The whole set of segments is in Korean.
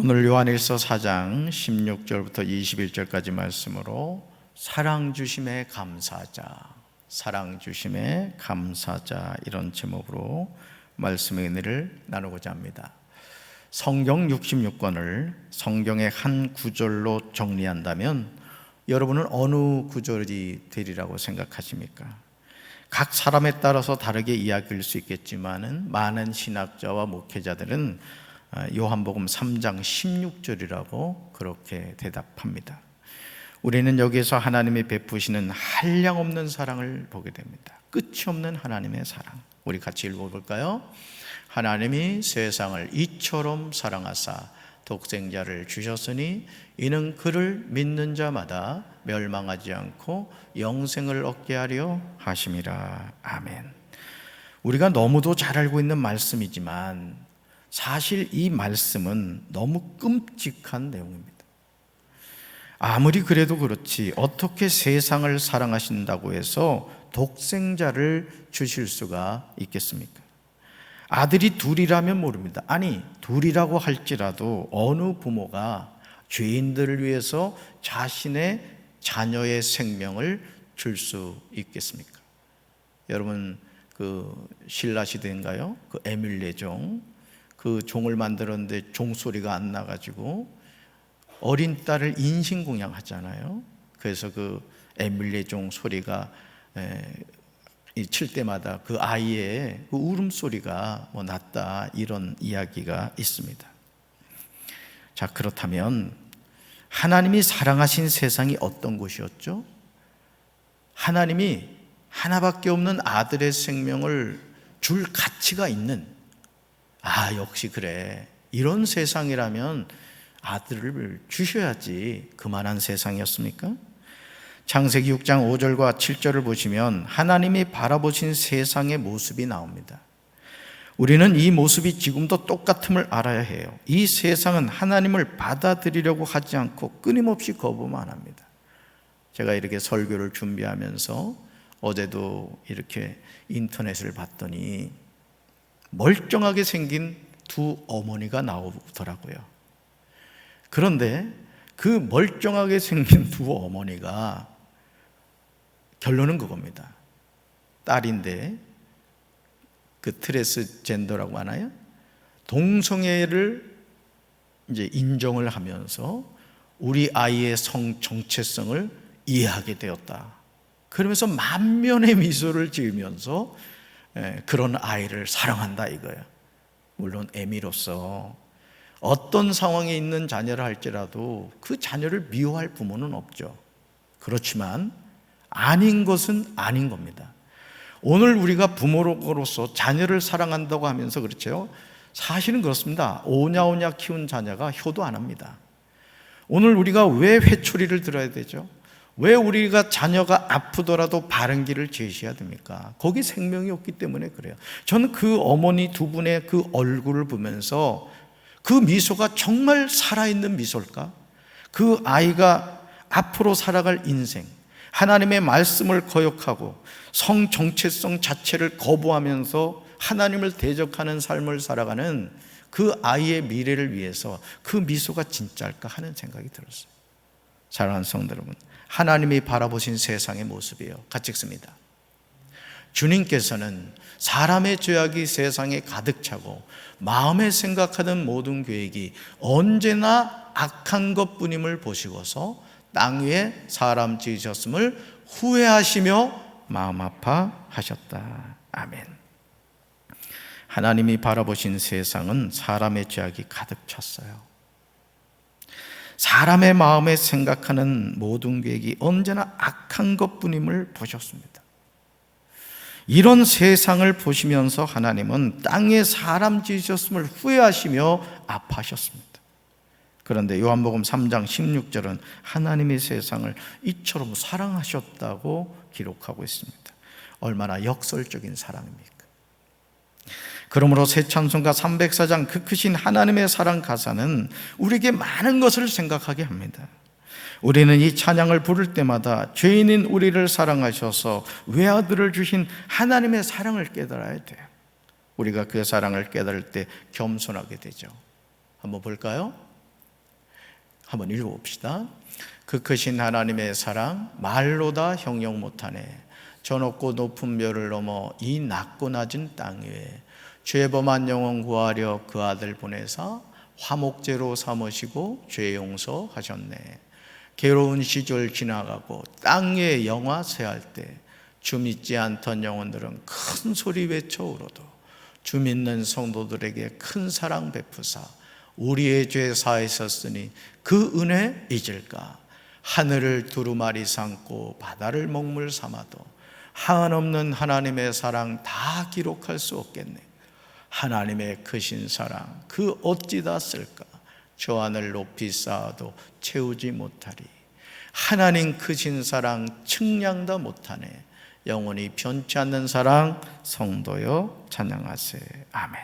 오늘 요한일서 4장 16절부터 21절까지 말씀으로 사랑 주심에 감사하자, 사랑 주심에 감사하자, 이런 제목으로 말씀의 은혜를 나누고자 합니다. 성경 66권을 성경의 한 구절로 정리한다면 여러분은 어느 구절이 되리라고 생각하십니까? 각 사람에 따라서 다르게 이야기할 수 있겠지만은 많은 신학자와 목회자들은 요한복음 3장 16절이라고 그렇게 대답합니다. 우리는 여기에서 하나님이 베푸시는 한량없는 사랑을 보게 됩니다. 끝이 없는 하나님의 사랑. 우리 같이 읽어볼까요? 하나님이 세상을 이처럼 사랑하사 독생자를 주셨으니 이는 그를 믿는 자마다 멸망하지 않고 영생을 얻게 하려 하심이라. 아멘. 우리가 너무도 잘 알고 있는 말씀이지만 사실 이 말씀은 너무 끔찍한 내용입니다. 아무리 그래도 그렇지 어떻게 세상을 사랑하신다고 해서 독생자를 주실 수가 있겠습니까? 아들이 둘이라면 모릅니다. 아니, 둘이라고 할지라도 어느 부모가 죄인들을 위해서 자신의 자녀의 생명을 줄 수 있겠습니까? 여러분, 그 신라 시대인가요? 그 에밀레 종, 그 종을 만들었는데 종소리가 안 나가지고 어린 딸을 인신공양하잖아요. 그래서 그 에밀레 종 소리가 칠 때마다 그 아이의 그 울음소리가 났다, 이런 이야기가 있습니다. 자, 그렇다면 하나님이 사랑하신 세상이 어떤 곳이었죠? 하나님이 하나밖에 없는 아들의 생명을 줄 가치가 있는, 역시 그래, 이런 세상이라면 아들을 주셔야지, 그만한 세상이었습니까? 창세기 6장 5절과 7절을 보시면 하나님이 바라보신 세상의 모습이 나옵니다. 우리는 이 모습이 지금도 똑같음을 알아야 해요. 이 세상은 하나님을 받아들이려고 하지 않고 끊임없이 거부만 합니다. 제가 이렇게 설교를 준비하면서 어제도 이렇게 인터넷을 봤더니 멀쩡하게 생긴 두 어머니가 나오더라고요. 그런데 그 멀쩡하게 생긴 두 어머니가 결론은 그겁니다. 딸인데 그 트랜스젠더라고 하나요? 동성애를 이제 인정을 하면서 우리 아이의 성 정체성을 이해하게 되었다. 그러면서 만면의 미소를 지으면서 그런 아이를 사랑한다, 이거예요. 물론 애미로서 어떤 상황에 있는 자녀를 할지라도 그 자녀를 미워할 부모는 없죠. 그렇지만 아닌 것은 아닌 겁니다. 오늘 우리가 부모로서 자녀를 사랑한다고 하면서 그렇죠. 사실은 그렇습니다. 오냐오냐 키운 자녀가 효도 안 합니다. 오늘 우리가 왜 회초리를 들어야 되죠? 왜 우리가 자녀가 아프더라도 바른 길을 제시해야 됩니까? 거기 생명이 없기 때문에 그래요. 저는 그 어머니 두 분의 그 얼굴을 보면서 그 미소가 정말 살아있는 미소일까? 그 아이가 앞으로 살아갈 인생, 하나님의 말씀을 거역하고 성 정체성 자체를 거부하면서 하나님을 대적하는 삶을 살아가는 그 아이의 미래를 위해서 그 미소가 진짜일까 하는 생각이 들었어요. 사랑하는 성도 여러분, 하나님이 바라보신 세상의 모습이에요. 같이 읽습니다. 주님께서는 사람의 죄악이 세상에 가득 차고 마음에 생각하는 모든 계획이 언제나 악한 것뿐임을 보시고서 땅 위에 사람 지으셨음을 후회하시며 마음 아파하셨다. 아멘. 하나님이 바라보신 세상은 사람의 죄악이 가득 찼어요. 사람의 마음에 생각하는 모든 계획이 언제나 악한 것뿐임을 보셨습니다. 이런 세상을 보시면서 하나님은 땅에 사람 지으셨음을 후회하시며 아파하셨습니다. 그런데 요한복음 3장 16절은 하나님의 세상을 이처럼 사랑하셨다고 기록하고 있습니다. 얼마나 역설적인 사랑입니까? 그러므로 새 찬송가 304장 그 크신 하나님의 사랑 가사는 우리에게 많은 것을 생각하게 합니다. 우리는 이 찬양을 부를 때마다 죄인인 우리를 사랑하셔서 외아들을 주신 하나님의 사랑을 깨달아야 돼요. 우리가 그 사랑을 깨달을 때 겸손하게 되죠. 한번 볼까요? 한번 읽어봅시다. 그 크신 하나님의 사랑 말로 다 형용 못하네. 저 높고 높은 별을 넘어 이 낮고 낮은 땅 위에 죄 범한 영혼 구하려 그 아들 보내사 화목제로 삼으시고 죄 용서하셨네. 괴로운 시절 지나가고 땅에 영화세할 때 주 믿지 않던 영혼들은 큰 소리 외쳐 울어도 주 믿는 성도들에게 큰 사랑 베푸사 우리의 죄 사하셨으니 그 은혜 잊을까. 하늘을 두루마리 삼고 바다를 먹물 삼아도 한없는 하나님의 사랑 다 기록할 수 없겠네. 하나님의 크신 사랑 그 어찌 다 쓸까. 저 하늘 높이 쌓아도 채우지 못하리. 하나님 크신 사랑 측량 다 못하네. 영원히 변치 않는 사랑 성도여 찬양하세. 아멘.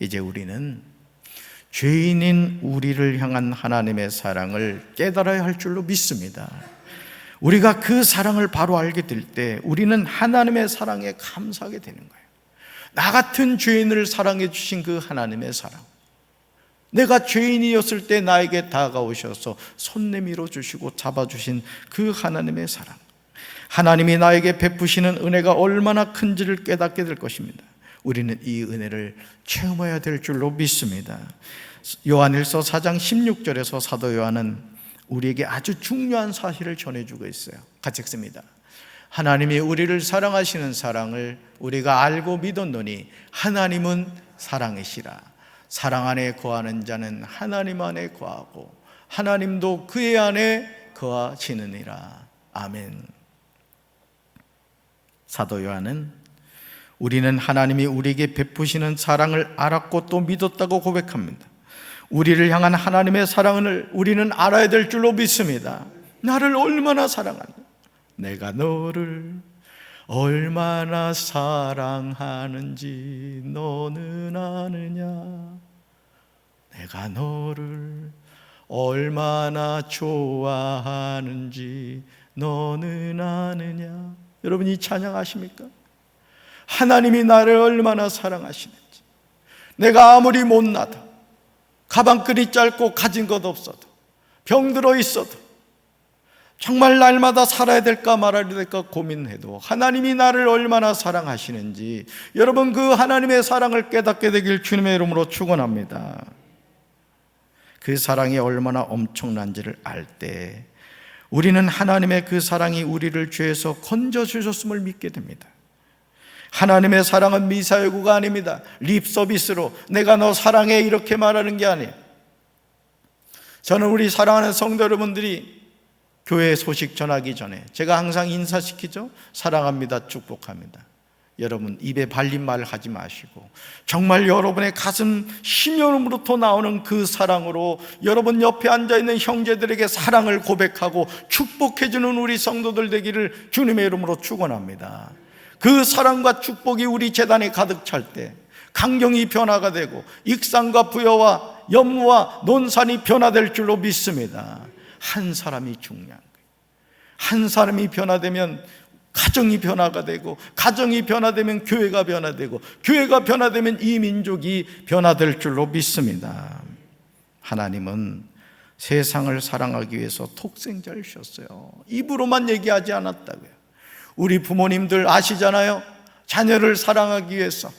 이제 우리는 죄인인 우리를 향한 하나님의 사랑을 깨달아야 할 줄로 믿습니다. 우리가 그 사랑을 바로 알게 될 때 우리는 하나님의 사랑에 감사하게 되는 거예요. 나 같은 죄인을 사랑해 주신 그 하나님의 사랑, 내가 죄인이었을 때 나에게 다가오셔서 손 내밀어 주시고 잡아주신 그 하나님의 사랑, 하나님이 나에게 베푸시는 은혜가 얼마나 큰지를 깨닫게 될 것입니다. 우리는 이 은혜를 체험해야 될 줄로 믿습니다. 요한일서 4장 16절에서 사도 요한은 우리에게 아주 중요한 사실을 전해주고 있어요. 같이 읽습니다. 하나님이 우리를 사랑하시는 사랑을 우리가 알고 믿었노니 하나님은 사랑이시라. 사랑 안에 거하는 자는 하나님 안에 거하고 하나님도 그의 안에 거하시느니라. 아멘. 사도 요한은 우리는 하나님이 우리에게 베푸시는 사랑을 알았고 또 믿었다고 고백합니다. 우리를 향한 하나님의 사랑을 우리는 알아야 될 줄로 믿습니다. 나를 얼마나 사랑하는가, 내가 너를 얼마나 사랑하는지 너는 아느냐, 내가 너를 얼마나 좋아하는지 너는 아느냐. 여러분, 이 찬양 아십니까? 하나님이 나를 얼마나 사랑하시는지, 내가 아무리 못나도 가방끈이 짧고 가진 것 없어도 병들어 있어도 정말 날마다 살아야 될까 말아야 될까 고민해도 하나님이 나를 얼마나 사랑하시는지, 여러분 그 하나님의 사랑을 깨닫게 되길 주님의 이름으로 축원합니다. 그 사랑이 얼마나 엄청난지를 알 때 우리는 하나님의 그 사랑이 우리를 죄에서 건져주셨음을 믿게 됩니다. 하나님의 사랑은 미사여구가 아닙니다. 립서비스로 내가 너 사랑해 이렇게 말하는 게 아니에요. 저는 우리 사랑하는 성도 여러분들이 교회 소식 전하기 전에 제가 항상 인사시키죠. 사랑합니다, 축복합니다. 여러분 입에 발린 말 하지 마시고 정말 여러분의 가슴 심연으로부터 나오는 그 사랑으로 여러분 옆에 앉아있는 형제들에게 사랑을 고백하고 축복해주는 우리 성도들 되기를 주님의 이름으로 축원합니다. 그 사랑과 축복이 우리 재단에 가득 찰 때 강경이 변화가 되고 익산과 부여와 연무와 논산이 변화될 줄로 믿습니다. 한 사람이 중요한 거예요. 한 사람이 변화되면 가정이 변화가 되고, 가정이 변화되면 교회가 변화되고, 교회가 변화되면 이 민족이 변화될 줄로 믿습니다. 하나님은 세상을 사랑하기 위해서 독생자를 주셨어요. 입으로만 얘기하지 않았다고요. 우리 부모님들 아시잖아요. 자녀를 사랑하기 위해서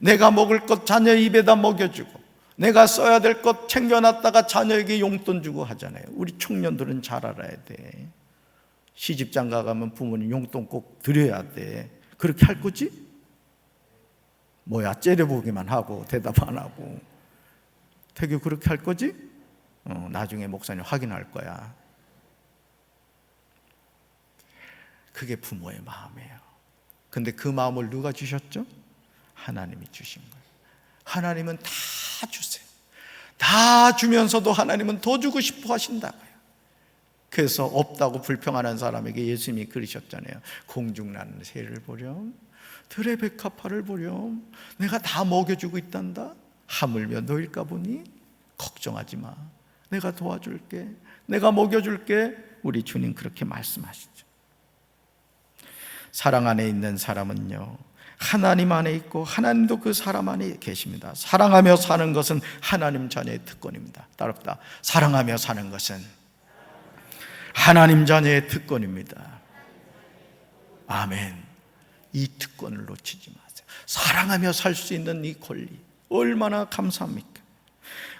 내가 먹을 것 자녀 입에다 먹여주고, 내가 써야 될 것 챙겨놨다가 자녀에게 용돈 주고 하잖아요. 우리 청년들은 잘 알아야 돼. 시집장가 가면 부모님 용돈 꼭 드려야 돼. 그렇게 할 거지? 뭐야, 째려보기만 하고 대답 안 하고. 태교 그렇게 할 거지? 나중에 목사님 확인할 거야. 그게 부모의 마음이에요. 근데 그 마음을 누가 주셨죠? 하나님이 주신 거예요. 하나님은 다 주세요. 다 주면서도 하나님은 더 주고 싶어 하신다고요. 그래서 없다고 불평하는 사람에게 예수님이 그러셨잖아요. 공중나는 새를 보렴, 들의 백합화를 보렴, 내가 다 먹여주고 있단다. 하물며 너일까 보니 걱정하지 마, 내가 도와줄게, 내가 먹여줄게. 우리 주님 그렇게 말씀하시죠. 사랑 안에 있는 사람은요, 하나님 안에 있고 하나님도 그 사람 안에 계십니다. 사랑하며 사는 것은 하나님 자녀의 특권입니다. 따릅니다. 사랑하며 사는 것은 하나님 자녀의 특권입니다. 아멘. 이 특권을 놓치지 마세요. 사랑하며 살 수 있는 이 권리 얼마나 감사합니까?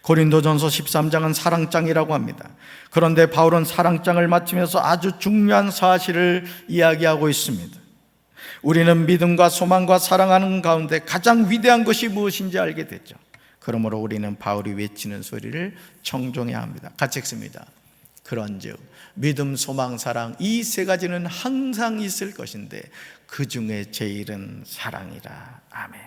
고린도전서 13장은 사랑장이라고 합니다. 그런데 바울은 사랑장을 마치면서 아주 중요한 사실을 이야기하고 있습니다. 우리는 믿음과 소망과 사랑하는 가운데 가장 위대한 것이 무엇인지 알게 됐죠. 그러므로 우리는 바울이 외치는 소리를 청종해야 합니다. 같이 읽습니다. 그런즉 믿음, 소망, 사랑 이 세 가지는 항상 있을 것인데 그 중에 제일은 사랑이라. 아멘.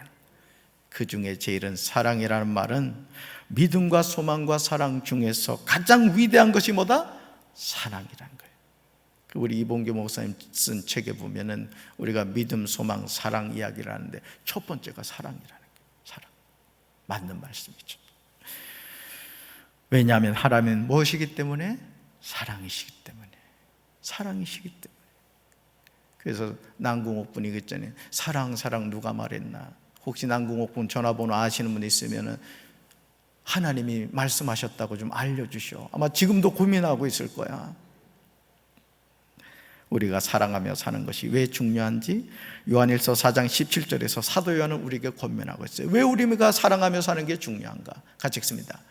그 중에 제일은 사랑이라는 말은 믿음과 소망과 사랑 중에서 가장 위대한 것이 뭐다? 사랑이라는 거예요. 우리 이봉규 목사님 쓴 책에 보면은 우리가 믿음, 소망, 사랑 이야기를 하는데 첫 번째가 사랑이라는 거예요. 사랑. 맞는 말씀이죠. 왜냐하면 하나님은 무엇이기 때문에? 사랑이시기 때문에. 사랑이시기 때문에. 그래서 남궁옥분이 그랬잖아요. 사랑 누가 말했나? 혹시 남궁옥분 전화번호 아시는 분 있으면은 하나님이 말씀하셨다고 좀 알려주시오. 아마 지금도 고민하고 있을 거야. 우리가 사랑하며 사는 것이 왜 중요한지 요한일서 4장 17절에서 사도 요한은 우리에게 권면하고 있어요. 왜 우리가 사랑하며 사는 게 중요한가? 같이 읽습니다.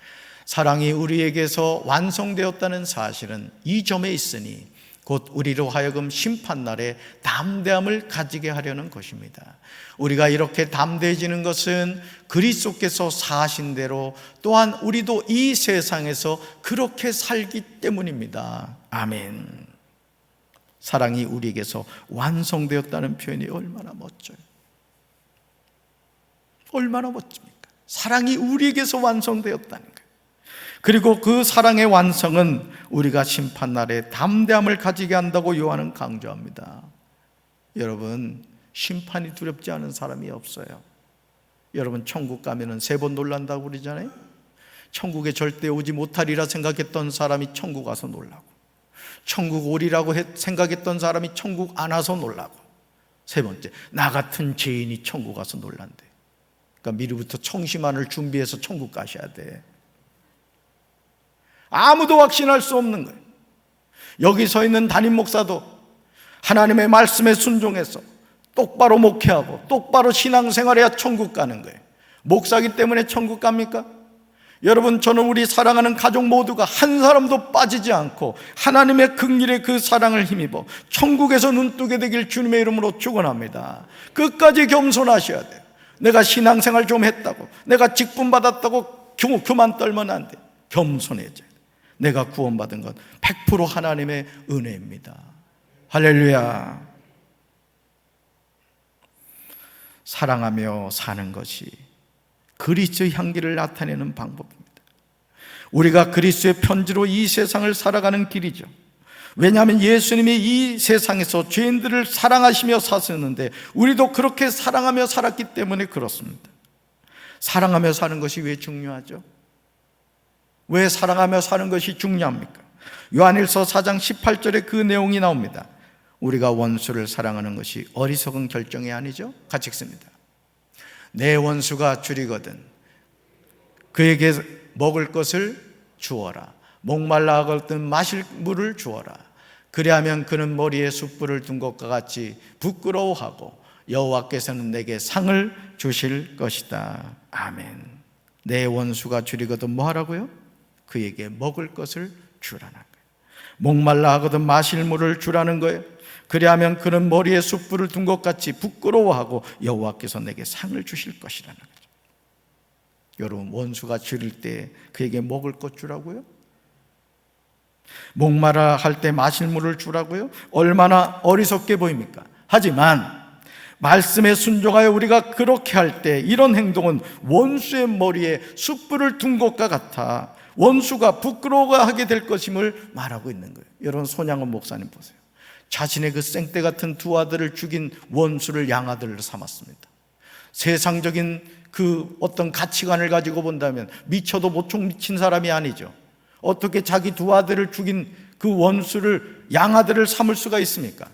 사랑이 우리에게서 완성되었다는 사실은 이 점에 있으니 곧 우리로 하여금 심판날에 담대함을 가지게 하려는 것입니다. 우리가 이렇게 담대해지는 것은 그리스도께서 사신 대로 또한 우리도 이 세상에서 그렇게 살기 때문입니다. 아멘. 사랑이 우리에게서 완성되었다는 표현이 얼마나 멋져요. 얼마나 멋집니까? 사랑이 우리에게서 완성되었다는 거예요. 그리고 그 사랑의 완성은 우리가 심판날에 담대함을 가지게 한다고 요한은 강조합니다. 여러분, 심판이 두렵지 않은 사람이 없어요. 여러분, 천국 가면은 3번 놀란다고 그러잖아요. 천국에 절대 오지 못하리라 생각했던 사람이 천국 와서 놀라고, 천국 오리라고 생각했던 사람이 천국 안 와서 놀라고, 세 번째, 나 같은 죄인이 천국 와서 놀란대. 그러니까 미리부터 청심환을 준비해서 천국 가셔야 돼. 아무도 확신할 수 없는 거예요. 여기 서 있는 담임 목사도 하나님의 말씀에 순종해서 똑바로 목회하고 똑바로 신앙생활해야 천국 가는 거예요. 목사기 때문에 천국 갑니까? 여러분, 저는 우리 사랑하는 가족 모두가 한 사람도 빠지지 않고 하나님의 긍휼의 그 사랑을 힘입어 천국에서 눈뜨게 되길 주님의 이름으로 축원합니다. 끝까지 겸손하셔야 돼요. 내가 신앙생활 좀 했다고, 내가 직분 받았다고 교만 떨면 안 돼. 겸손해져야 돼. 내가 구원받은 건 100% 하나님의 은혜입니다. 할렐루야. 사랑하며 사는 것이 그리스도의 향기를 나타내는 방법입니다. 우리가 그리스도의 편지로 이 세상을 살아가는 길이죠. 왜냐하면 예수님이 이 세상에서 죄인들을 사랑하시며 사셨는데 우리도 그렇게 사랑하며 살았기 때문에 그렇습니다. 사랑하며 사는 것이 왜 중요하죠? 왜 사랑하며 사는 것이 중요합니까? 요한일서 4장 18절에 그 내용이 나옵니다. 우리가 원수를 사랑하는 것이 어리석은 결정이 아니죠? 같이 읽습니다. 내 원수가 줄이거든 그에게 먹을 것을 주어라. 목말라 하거든 마실 물을 주어라. 그리하면 그는 머리에 숯불을 둔 것과 같이 부끄러워하고 여호와께서는 내게 상을 주실 것이다. 아멘. 내 원수가 줄이거든 뭐 하라고요? 그에게 먹을 것을 주라는 거예요. 목말라 하거든 마실 물을 주라는 거예요. 그리하면 그는 머리에 숯불을 둔 것 같이 부끄러워하고 여호와께서 내게 상을 주실 것이라는 거죠. 여러분, 원수가 줄일 때 그에게 먹을 것 주라고요? 목마라 할 때 마실 물을 주라고요? 얼마나 어리석게 보입니까? 하지만 말씀에 순종하여 우리가 그렇게 할 때 이런 행동은 원수의 머리에 숯불을 둔 것과 같아 원수가 부끄러워하게 될 것임을 말하고 있는 거예요. 여러분, 손양원 목사님 보세요. 자신의 그 생떼 같은 두 아들을 죽인 원수를 양아들로 삼았습니다. 세상적인 그 어떤 가치관을 가지고 본다면 미쳐도 모총 미친 사람이 아니죠. 어떻게 자기 두 아들을 죽인 그 원수를 양아들을 삼을 수가 있습니까?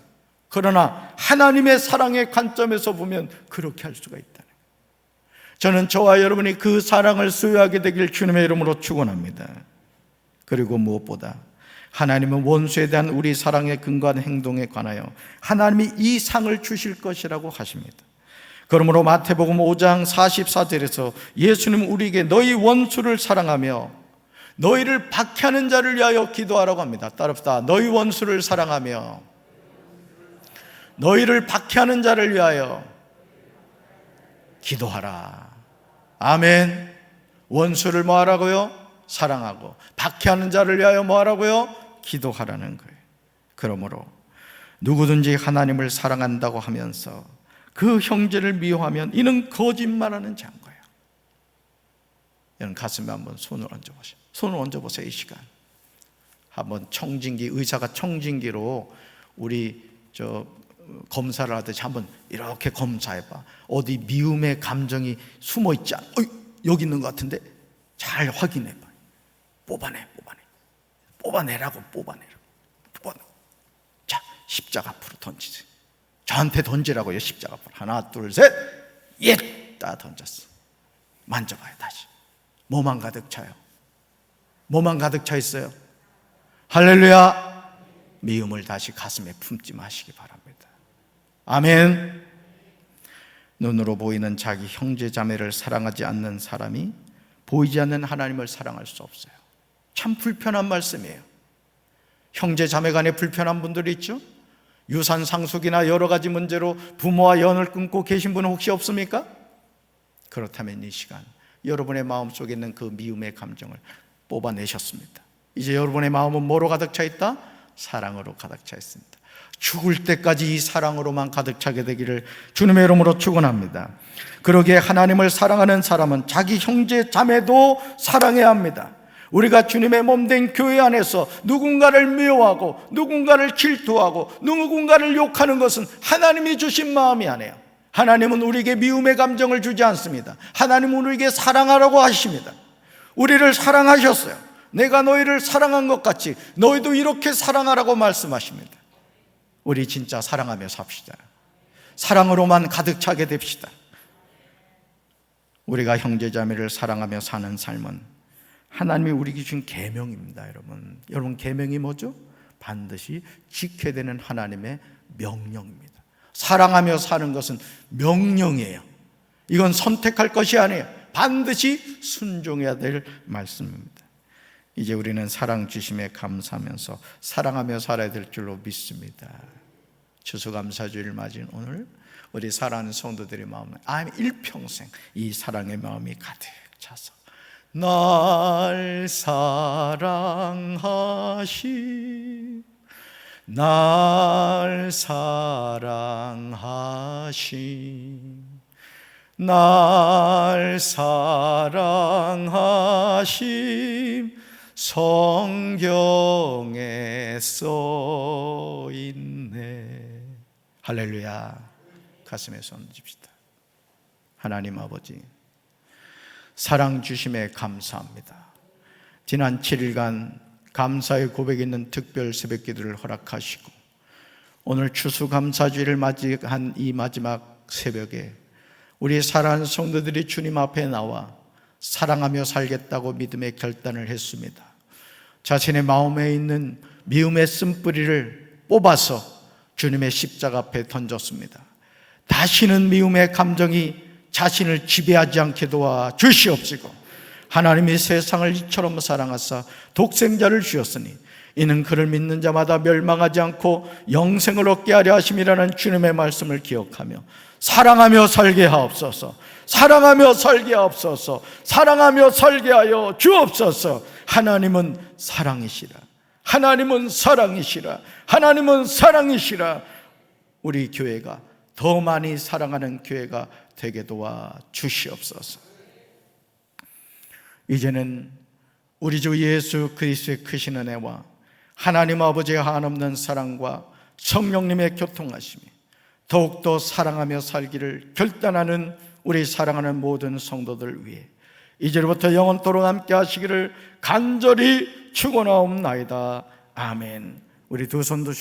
그러나 하나님의 사랑의 관점에서 보면 그렇게 할 수가 있다는 거예요. 저는 저와 여러분이 그 사랑을 소유하게 되길 주님의 이름으로 축원합니다. 그리고 무엇보다 하나님은 원수에 대한 우리 사랑의 근거한 행동에 관하여 하나님이 이 상을 주실 것이라고 하십니다. 그러므로 마태복음 5장 44절에서 예수님은 우리에게 너희 원수를 사랑하며 너희를 박해하는 자를 위하여 기도하라고 합니다. 따릅시다. 너희 원수를 사랑하며 너희를 박해하는 자를 위하여 기도하라. 아멘. 원수를 뭐 하라고요? 사랑하고 박해하는 자를 위하여 뭐 하라고요? 기도하라는 거예요. 그러므로 누구든지 하나님을 사랑한다고 하면서 그 형제를 미워하면 이는 거짓말하는 자인 거예요. 여러분 가슴에 한번 손을 얹어보세요. 손을 얹어보세요. 이 시간 한번 청진기, 의사가 청진기로 우리 검사를 하듯이 한번 이렇게 검사해봐. 어디 미움의 감정이 숨어있지 않아? 여기 있는 것 같은데 잘 확인해봐. 뽑아내라고. 자, 십자가 앞으로 던지세요. 저한테 던지라고요. 십자가 앞으로. 하나, 둘, 셋. 예! 다 던졌어. 만져봐요. 다시. 뭐만 가득 차요? 뭐만 가득 차 있어요? 할렐루야. 미움을 다시 가슴에 품지 마시기 바랍니다. 아멘. 눈으로 보이는 자기 형제 자매를 사랑하지 않는 사람이 보이지 않는 하나님을 사랑할 수 없어요. 참 불편한 말씀이에요. 형제 자매 간에 불편한 분들이 있죠? 유산 상속이나 여러 가지 문제로 부모와 연을 끊고 계신 분은 혹시 없습니까? 그렇다면 이 시간 여러분의 마음속에 있는 그 미움의 감정을 뽑아내셨습니다. 이제 여러분의 마음은 뭐로 가득 차 있다? 사랑으로 가득 차 있습니다. 죽을 때까지 이 사랑으로만 가득 차게 되기를 주님의 이름으로 축원합니다. 그러기에 하나님을 사랑하는 사람은 자기 형제 자매도 사랑해야 합니다. 우리가 주님의 몸된 교회 안에서 누군가를 미워하고 누군가를 질투하고 누군가를 욕하는 것은 하나님이 주신 마음이 아니에요. 하나님은 우리에게 미움의 감정을 주지 않습니다. 하나님은 우리에게 사랑하라고 하십니다. 우리를 사랑하셨어요. 내가 너희를 사랑한 것 같이 너희도 이렇게 사랑하라고 말씀하십니다. 우리 진짜 사랑하며 삽시다. 사랑으로만 가득 차게 됩시다. 우리가 형제자매를 사랑하며 사는 삶은 하나님이 우리에게 주신 계명입니다. 여러분 계명이 뭐죠? 반드시 지켜야 되는 하나님의 명령입니다. 사랑하며 사는 것은 명령이에요. 이건 선택할 것이 아니에요. 반드시 순종해야 될 말씀입니다. 이제 우리는 사랑 주심에 감사하면서 사랑하며 살아야 될 줄로 믿습니다. 추수감사주일을 맞은 오늘 우리 사랑하는 성도들의 마음에 일평생 이 사랑의 마음이 가득 차서 날 사랑하심 날 사랑하심 성경에 써 있네. 할렐루야. 가슴에 손 얹읍시다. 하나님 아버지, 사랑 주심에 감사합니다. 지난 7일간 감사의 고백이 있는 특별 새벽기도를 허락하시고 오늘 추수감사주일을 맞이한 이 마지막 새벽에 우리 사랑하는 성도들이 주님 앞에 나와 사랑하며 살겠다고 믿음의 결단을 했습니다. 자신의 마음에 있는 미움의 쓴뿌리를 뽑아서 주님의 십자가 앞에 던졌습니다. 다시는 미움의 감정이 자신을 지배하지 않게 도와 주시옵시고 하나님이 세상을 이처럼 사랑하사 독생자를 주셨으니 이는 그를 믿는 자마다 멸망하지 않고 영생을 얻게 하려 하심이라는 주님의 말씀을 기억하며 사랑하며 살게 하옵소서. 사랑하며 살게 하옵소서. 사랑하며 살게 하여 주옵소서. 하나님은 사랑이시라. 하나님은 사랑이시라. 하나님은 사랑이시라. 우리 교회가 더 많이 사랑하는 교회가 되게 도와 주시옵소서. 이제는 우리 주 예수 그리스도의 크신 은혜와 하나님 아버지의 한없는 사랑과 성령님의 교통하심이 더욱더 사랑하며 살기를 결단하는 우리 사랑하는 모든 성도들 위해 이제부터 영원토록 함께 하시기를 간절히 축원하옵나이다. 아멘. 우리 두 손도